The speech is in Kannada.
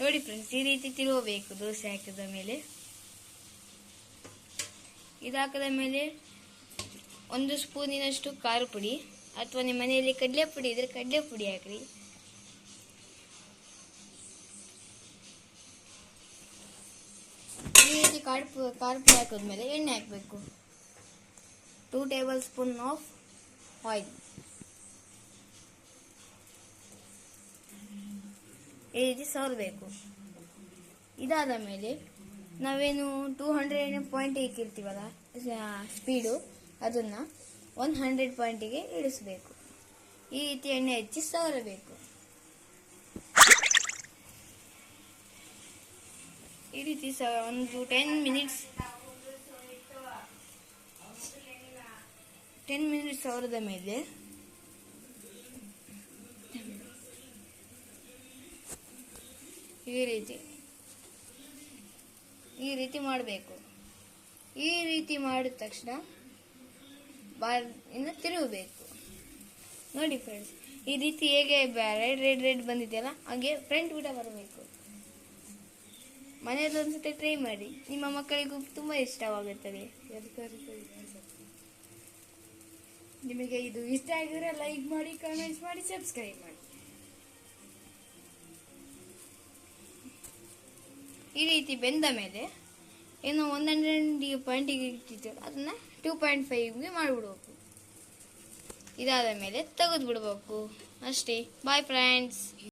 ನೋಡಿ ಫ್ರೆಂಡ್ಸ್, ಈ ರೀತಿ ತಿರುವಬೇಕು ದೋಸೆ ಹಾಕಿದ ಮೇಲೆ. ಇದಾಕದ ಮೇಲೆ 1 ಸ್ಪೂನಿನಷ್ಟು ಖಾರ ಪುಡಿ, ಅಥವಾ ನಿಮ್ಮ ಮನೆಯಲ್ಲಿ ಕಡಲೆ ಪುಡಿ ಇದ್ರೆ ಕಡಲೆ ಪುಡಿ ಹಾಕ್ರಿ. ಈ ರೀತಿ ಖಾರ ಪುಡಿ ಹಾಕಿದ್ಮೇಲೆ ಎಣ್ಣೆ ಹಾಕಬೇಕು. 2 ಟೇಬಲ್ ಸ್ಪೂನ್ ಆಫ್ ಆಯಿಲ್. ಈ ರೀತಿ ಸವರಬೇಕು. ಇದಾದ ಮೇಲೆ ನಾವೇನು 200 ಪಾಯಿಂಟ್ ಇಕ್ಕಿರ್ತೀವಲ್ಲ ಸ್ಪೀಡು, ಅದನ್ನ 100 ಪಾಯಿಂಟಿಗೆ ಇಳಿಸಬೇಕು. ಈ ರೀತಿ ಎಣ್ಣೆ ಹಚ್ಚಿ ಸವರಬೇಕು. ಈ ರೀತಿ ಒಂದು 10 ಮಿನಿಟ್ಸ್ ಸವರದ ಮೇಲೆ ಈ ರೀತಿ ಮಾಡಬೇಕು. ಈ ರೀತಿ ಮಾಡಿದ ತಕ್ಷಣ ಇನ್ನು ತಿರುಗಬೇಕು. ನೋಡಿ ಫ್ರೆಂಡ್ಸ್, ಈ ರೀತಿ ಹೇಗೆ ರೆಡ್ ಬಂದಿದೆಯಲ್ಲ ಹಾಗೆ ಫ್ರಂಟ್ ಊಟ ಬರಬೇಕು. ಮನೆಯಲ್ಲಿ ಒಂದ್ಸತಿ ಟ್ರೈ ಮಾಡಿ, ನಿಮ್ಮ ಮಕ್ಕಳಿಗೂ ತುಂಬಾ ಇಷ್ಟವಾಗುತ್ತದೆ. ನಿಮಗೆ ಇದು ಇಷ್ಟ ಆಗಿದ್ರೆ ಲೈಕ್ ಮಾಡಿ, ಕಾಮೆಂಟ್ಸ್ ಮಾಡಿ, ಸಬ್ಸ್ಕ್ರೈಬ್ ಮಾಡಿ. ಈ ರೀತಿ ಬೆಂದ ಮೇಲೆ ಏನು 100 ಪಾಯಿಂಟಿಗೆ ಇಟ್ಟಿದ್ದೇವೆ ಅದನ್ನ 2.5ಗೆ ಮಾಡಿಬಿಡ್ಬೇಕು. ಇದಾದ ಮೇಲೆ ತೆಗೆದು ಬಿಡ್ಬೇಕು ಅಷ್ಟೇ. Bye friends.